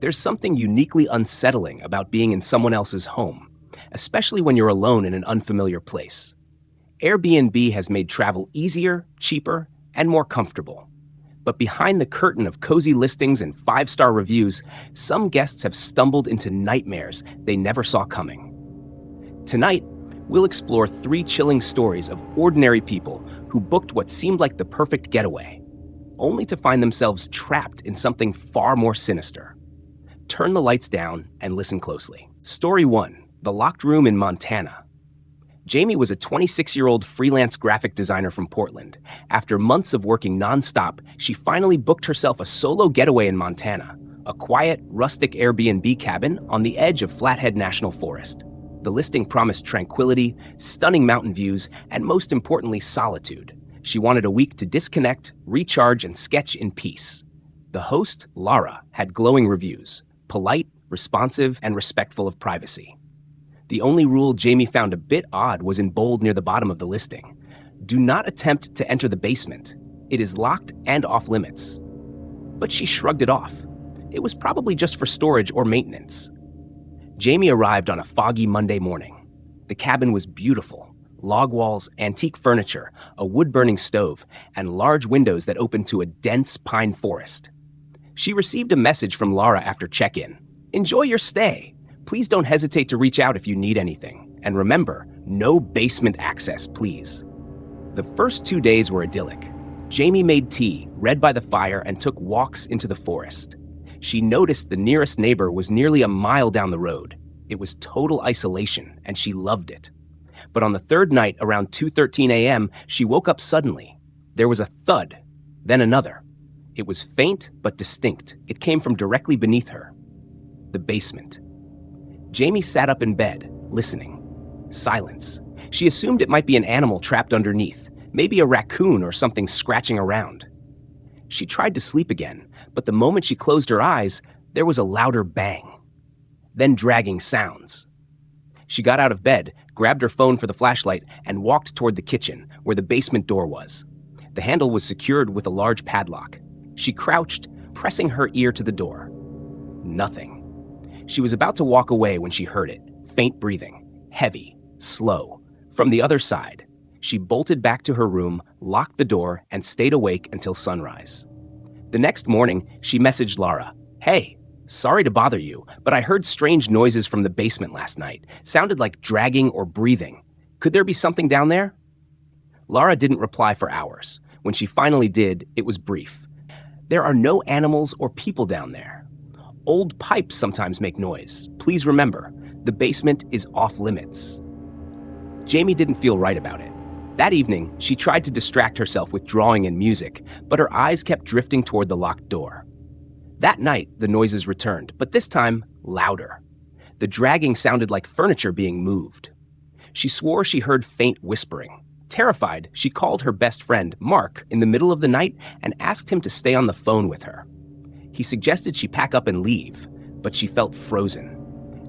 There's something uniquely unsettling about being in someone else's home, especially when you're alone in an unfamiliar place. Airbnb has made travel easier, cheaper, and more comfortable. But behind the curtain of cozy listings and five-star reviews, some guests have stumbled into nightmares they never saw coming. Tonight, we'll explore 3 chilling stories of ordinary people who booked what seemed like the perfect getaway, only to find themselves trapped in something far more sinister. Turn the lights down and listen closely. Story 1: The Locked Room in Montana. Jamie was a 26-year-old freelance graphic designer from Portland. After months of working nonstop, she finally booked herself a solo getaway in Montana, a quiet, rustic Airbnb cabin on the edge of Flathead National Forest. The listing promised tranquility, stunning mountain views, and most importantly, solitude. She wanted a week to disconnect, recharge, and sketch in peace. The host, Laura, had glowing reviews: polite, responsive, and respectful of privacy. The only rule Jamie found a bit odd was in bold near the bottom of the listing: do not attempt to enter the basement. It is locked and off limits. But she shrugged it off. It was probably just for storage or maintenance. Jamie arrived on a foggy Monday morning. The cabin was beautiful: log walls, antique furniture, a wood-burning stove, and large windows that opened to a dense pine forest. She received a message from Laura after check-in: "Enjoy your stay. Please don't hesitate to reach out if you need anything. And remember, no basement access, please." The first 2 days were idyllic. Jamie made tea, read by the fire, and took walks into the forest. She noticed the nearest neighbor was nearly a mile down the road. It was total isolation, and she loved it. But on the third night, around 2:13 a.m., she woke up suddenly. There was a thud, then another. It was faint but distinct. It came from directly beneath her. The basement. Jamie sat up in bed, listening. Silence. She assumed it might be an animal trapped underneath, maybe a raccoon or something scratching around. She tried to sleep again, but the moment she closed her eyes, there was a louder bang. Then dragging sounds. She got out of bed, grabbed her phone for the flashlight, and walked toward the kitchen, where the basement door was. The handle was secured with a large padlock. She crouched, pressing her ear to the door. Nothing. She was about to walk away when she heard it: faint breathing, heavy, slow. From the other side, she bolted back to her room, locked the door, and stayed awake until sunrise. The next morning, she messaged Laura: "Hey, sorry to bother you, but I heard strange noises from the basement last night. Sounded like dragging or breathing. Could there be something down there?" Laura didn't reply for hours. When she finally did, it was brief: "There are no animals or people down there. Old pipes sometimes make noise. Please remember, the basement is off limits." Jamie didn't feel right about it. That evening, she tried to distract herself with drawing and music, but her eyes kept drifting toward the locked door. That night, the noises returned, but this time, louder. The dragging sounded like furniture being moved. She swore she heard faint whispering. Terrified, she called her best friend, Mark, in the middle of the night and asked him to stay on the phone with her. He suggested she pack up and leave, but she felt frozen.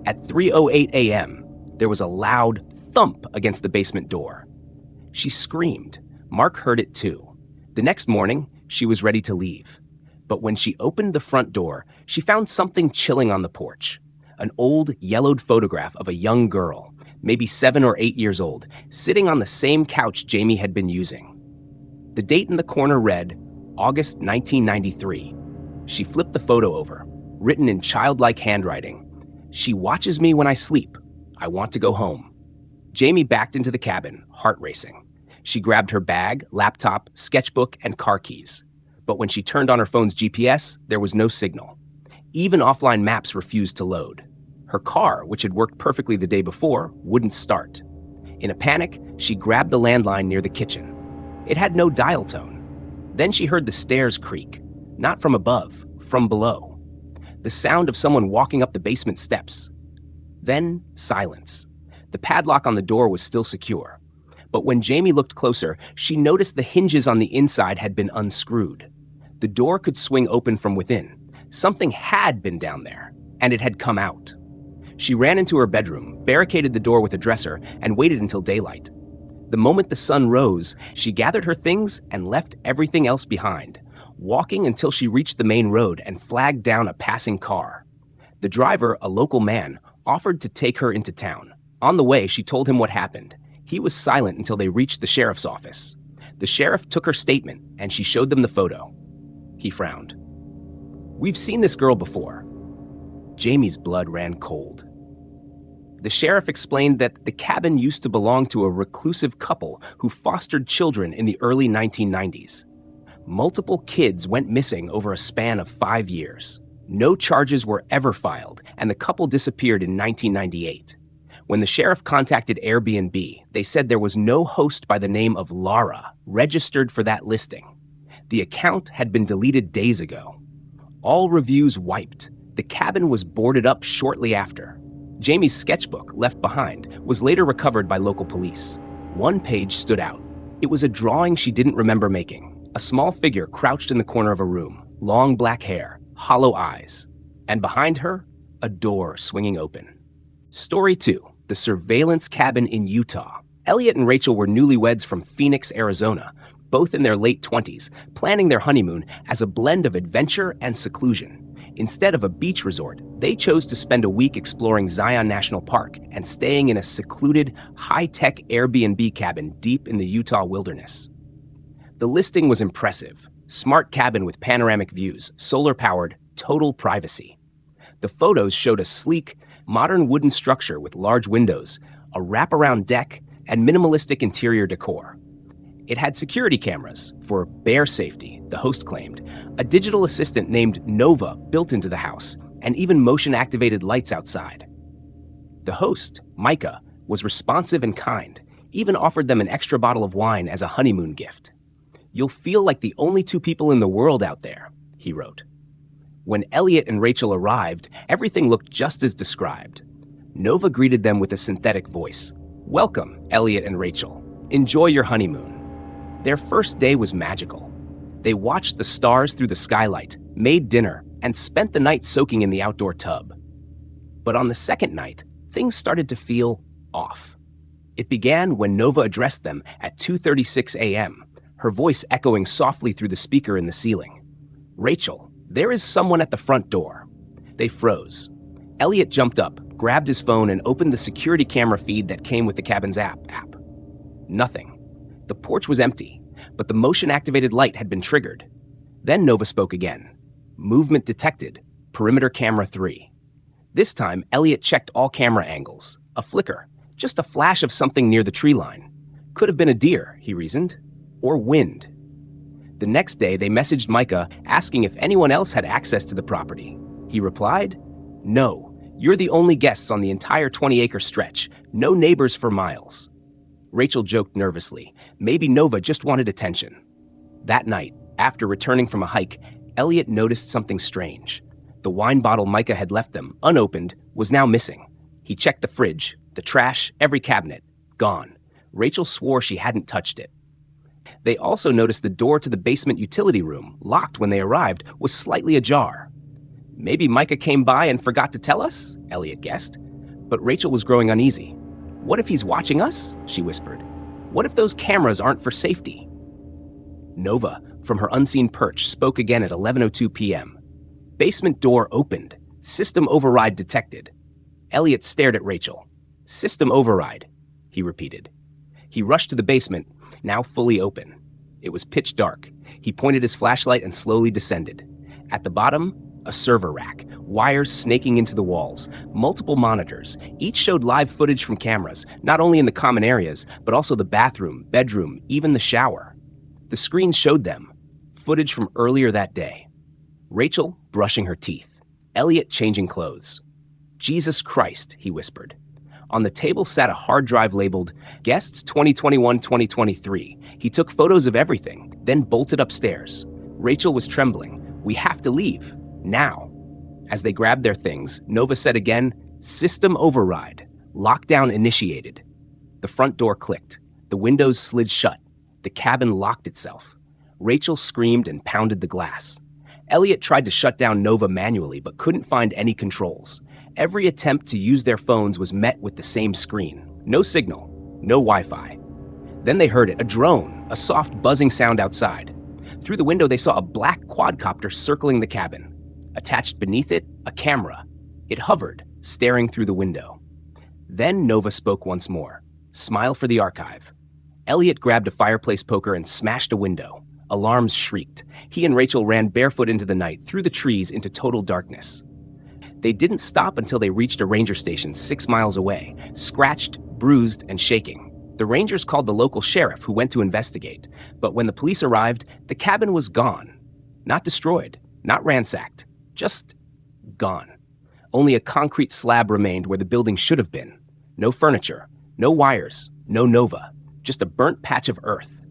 At 3:08 a.m., there was a loud thump against the basement door. She screamed. Mark heard it too. The next morning, she was ready to leave. But when she opened the front door, she found something chilling on the porch. An old, yellowed photograph of a young girl, maybe 7 or 8 years old, sitting on the same couch Jamie had been using. The date in the corner read, August 1993. She flipped the photo over, written in childlike handwriting: "She watches me when I sleep. I want to go home." Jamie backed into the cabin, heart racing. She grabbed her bag, laptop, sketchbook, and car keys. But when she turned on her phone's GPS, there was no signal. Even offline maps refused to load. Her car, which had worked perfectly the day before, wouldn't start. In a panic, she grabbed the landline near the kitchen. It had no dial tone. Then she heard the stairs creak, not from above, from below. The sound of someone walking up the basement steps. Then silence. The padlock on the door was still secure. But when Jamie looked closer, she noticed the hinges on the inside had been unscrewed. The door could swing open from within. Something had been down there, and it had come out. She ran into her bedroom, barricaded the door with a dresser, and waited until daylight. The moment the sun rose, she gathered her things and left everything else behind, walking until she reached the main road and flagged down a passing car. The driver, a local man, offered to take her into town. On the way, she told him what happened. He was silent until they reached the sheriff's office. The sheriff took her statement, and she showed them the photo. He frowned. "We've seen this girl before." Jamie's blood ran cold. The sheriff explained that the cabin used to belong to a reclusive couple who fostered children in the early 1990s. Multiple kids went missing over a span of 5 years. No charges were ever filed, and the couple disappeared in 1998. When the sheriff contacted Airbnb, they said there was no host by the name of Lara registered for that listing. The account had been deleted days ago. All reviews wiped. The cabin was boarded up shortly after. Jamie's sketchbook, left behind, was later recovered by local police. One page stood out. It was a drawing she didn't remember making. A small figure crouched in the corner of a room, long black hair, hollow eyes, and behind her, a door swinging open. Story 2, the surveillance cabin in Utah. Elliot and Rachel were newlyweds from Phoenix, Arizona, both in their late 20s, planning their honeymoon as a blend of adventure and seclusion. Instead of a beach resort, they chose to spend a week exploring Zion National Park and staying in a secluded, high-tech Airbnb cabin deep in the Utah wilderness. The listing was impressive. Smart cabin with panoramic views, solar-powered, total privacy. The photos showed a sleek, modern wooden structure with large windows, a wraparound deck, and minimalistic interior decor. It had security cameras for bear safety, the host claimed, a digital assistant named Nova built into the house, and even motion-activated lights outside. The host, Micah, was responsive and kind, even offered them an extra bottle of wine as a honeymoon gift. "You'll feel like the only two people in the world out there," he wrote. When Elliot and Rachel arrived, everything looked just as described. Nova greeted them with a synthetic voice. "Welcome, Elliot and Rachel. Enjoy your honeymoon." Their first day was magical. They watched the stars through the skylight, made dinner, and spent the night soaking in the outdoor tub. But on the second night, things started to feel off. It began when Nova addressed them at 2:36 a.m., her voice echoing softly through the speaker in the ceiling. "Rachel, there is someone at the front door." They froze. Elliot jumped up, grabbed his phone, and opened the security camera feed that came with the cabin's app. Nothing. The porch was empty, but the motion-activated light had been triggered. Then Nova spoke again. "Movement detected. Perimeter camera 3. This time, Elliot checked all camera angles. A flicker, just a flash of something near the tree line. Could have been a deer, he reasoned. Or wind. The next day, they messaged Micah asking if anyone else had access to the property. He replied, "No, you're the only guests on the entire 20-acre stretch. No neighbors for miles." Rachel joked nervously. Maybe Nova just wanted attention. That night, after returning from a hike, Elliot noticed something strange. The wine bottle Micah had left them, unopened, was now missing. He checked the fridge, the trash, every cabinet. Gone. Rachel swore she hadn't touched it. They also noticed the door to the basement utility room, locked when they arrived, was slightly ajar. "Maybe Micah came by and forgot to tell us?" Elliot guessed. But Rachel was growing uneasy. "What if he's watching us?" she whispered. "What if those cameras aren't for safety?" Nova, from her unseen perch, spoke again at 11:02 p.m. Basement door opened. System override detected. Elliot stared at Rachel. "System override," he repeated. He rushed to the basement, now fully open. It was pitch dark. He pointed his flashlight and slowly descended. At the bottom, a server rack, wires snaking into the walls, multiple monitors. Each showed live footage from cameras, not only in the common areas, but also the bathroom, bedroom, even the shower. The screens showed them, footage from earlier that day. Rachel brushing her teeth, Elliot changing clothes. "Jesus Christ," he whispered. On the table sat a hard drive labeled Guests 2021-2023. He took photos of everything, then bolted upstairs. Rachel was trembling. "We have to leave. Now." As they grabbed their things, Nova said again, "System override. Lockdown initiated." The front door clicked. The windows slid shut. The cabin locked itself. Rachel screamed and pounded the glass. Elliot tried to shut down Nova manually, but couldn't find any controls. Every attempt to use their phones was met with the same screen. No signal, no Wi-Fi. Then they heard it, a drone, a soft buzzing sound outside. Through the window, they saw a black quadcopter circling the cabin. Attached beneath it, a camera. It hovered, staring through the window. Then Nova spoke once more. Smile for the archive. Elliot grabbed a fireplace poker and smashed a window. Alarms shrieked. He and Rachel ran barefoot into the night, through the trees, into total darkness. They didn't stop until they reached a ranger station 6 miles away, scratched, bruised, and shaking. The rangers called the local sheriff, who went to investigate. But when the police arrived, the cabin was gone. Not destroyed, not ransacked, just gone. Only a concrete slab remained where the building should have been. No furniture, no wires, no Nova, just a burnt patch of earth.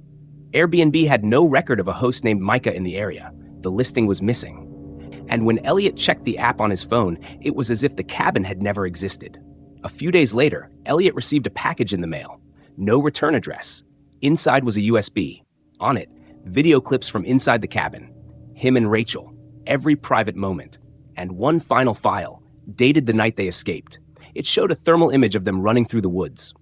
Airbnb had no record of a host named Micah in the area. The listing was missing. And when Elliot checked the app on his phone, it was as if the cabin had never existed. A few days later, Elliot received a package in the mail. No return address. Inside was a USB. On it, video clips from inside the cabin. Him and Rachel, every private moment. And one final file, dated the night they escaped. It showed a thermal image of them running through the woods.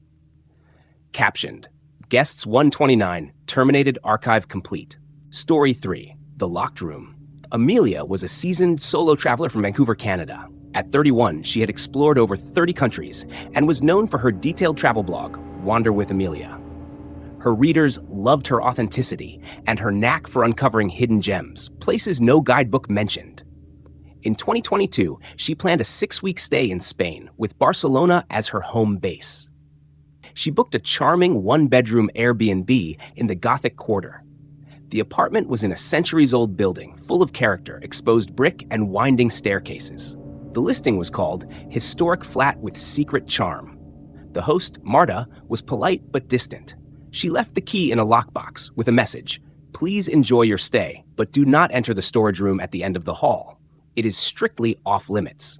Captioned, Guests 129, terminated, archive complete. Story 3, The Locked Room. Amelia was a seasoned solo traveler from Vancouver, Canada. At 31, she had explored over 30 countries and was known for her detailed travel blog, Wander with Amelia. Her readers loved her authenticity and her knack for uncovering hidden gems, places no guidebook mentioned. In 2022, she planned a 6-week stay in Spain, with Barcelona as her home base. She booked a charming 1-bedroom Airbnb in the Gothic Quarter. The apartment was in a centuries-old building, full of character, exposed brick, and winding staircases. The listing was called Historic Flat with Secret Charm. The host, Marta, was polite but distant. She left the key in a lockbox with a message, Please enjoy your stay, but do not enter the storage room at the end of the hall. It is strictly off-limits.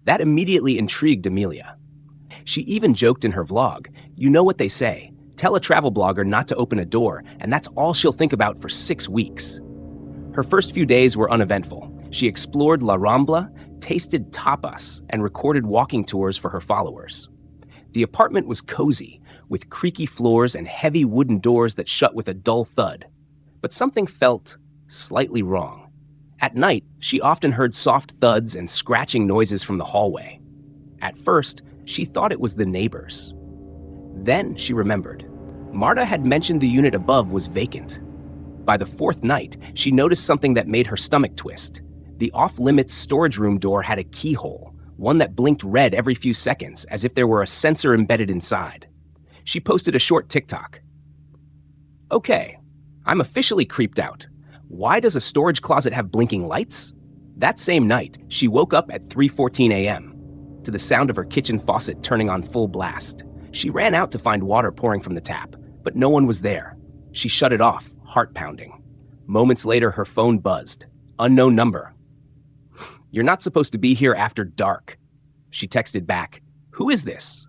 That immediately intrigued Amelia. She even joked in her vlog, you know what they say, tell a travel blogger not to open a door, and that's all she'll think about for 6 weeks. Her first few days were uneventful. She explored La Rambla, tasted tapas, and recorded walking tours for her followers. The apartment was cozy, with creaky floors and heavy wooden doors that shut with a dull thud. But something felt slightly wrong. At night, she often heard soft thuds and scratching noises from the hallway. At first, she thought it was the neighbors. Then she remembered. Marta had mentioned the unit above was vacant. By the 4th night, she noticed something that made her stomach twist. The off-limits storage room door had a keyhole, one that blinked red every few seconds, as if there were a sensor embedded inside. She posted a short TikTok. Okay, I'm officially creeped out. Why does a storage closet have blinking lights? That same night, she woke up at 3:14 a.m. to the sound of her kitchen faucet turning on full blast. She ran out to find water pouring from the tap, but no one was there. She shut it off, heart pounding. Moments later, her phone buzzed. Unknown number. You're not supposed to be here after dark. She texted back, Who is this?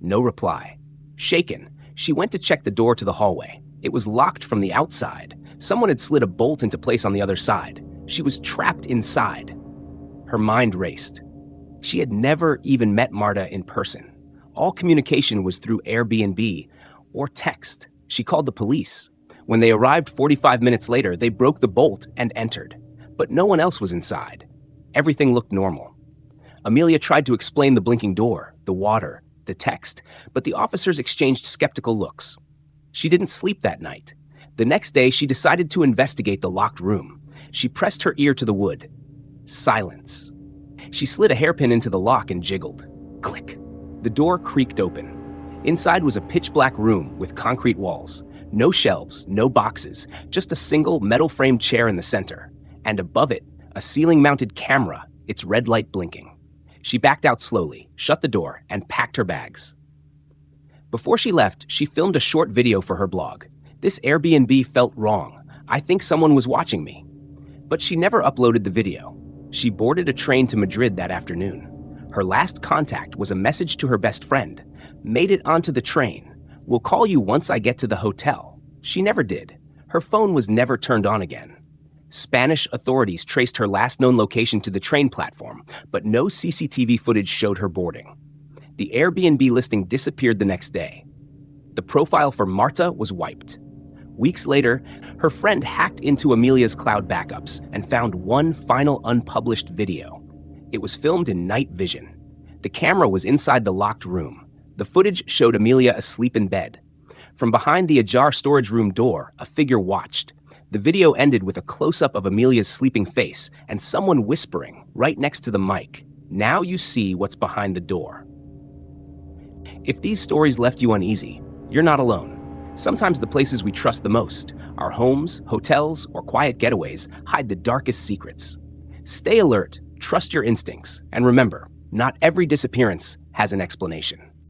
No reply. Shaken, she went to check the door to the hallway. It was locked from the outside. Someone had slid a bolt into place on the other side. She was trapped inside. Her mind raced. She had never even met Marta in person. All communication was through Airbnb or text. She called the police. When they arrived 45 minutes later, they broke the bolt and entered. But no one else was inside. Everything looked normal. Amelia tried to explain the blinking door, the water, the text, but the officers exchanged skeptical looks. She didn't sleep that night. The next day, she decided to investigate the locked room. She pressed her ear to the wood. Silence. She slid a hairpin into the lock and jiggled. Click. The door creaked open. Inside was a pitch-black room with concrete walls. No shelves, no boxes, just a single metal-framed chair in the center. And above it, a ceiling-mounted camera, its red light blinking. She backed out slowly, shut the door, and packed her bags. Before she left, she filmed a short video for her blog. This Airbnb felt wrong. I think someone was watching me. But she never uploaded the video. She boarded a train to Madrid that afternoon. Her last contact was a message to her best friend. Made it onto the train. Will call you once I get to the hotel. She never did. Her phone was never turned on again. Spanish authorities traced her last known location to the train platform, but no CCTV footage showed her boarding. The Airbnb listing disappeared the next day. The profile for Marta was wiped. Weeks later, her friend hacked into Amelia's cloud backups and found one final unpublished video. It was filmed in night vision. The camera was inside the locked room. The footage showed Amelia asleep in bed. From behind the ajar storage room door, a figure watched. The video ended with a close-up of Amelia's sleeping face and someone whispering right next to the mic, "Now you see what's behind the door." If these stories left you uneasy, you're not alone. Sometimes the places we trust the most, our homes, hotels, or quiet getaways, hide the darkest secrets. Stay alert, trust your instincts, and remember, not every disappearance has an explanation.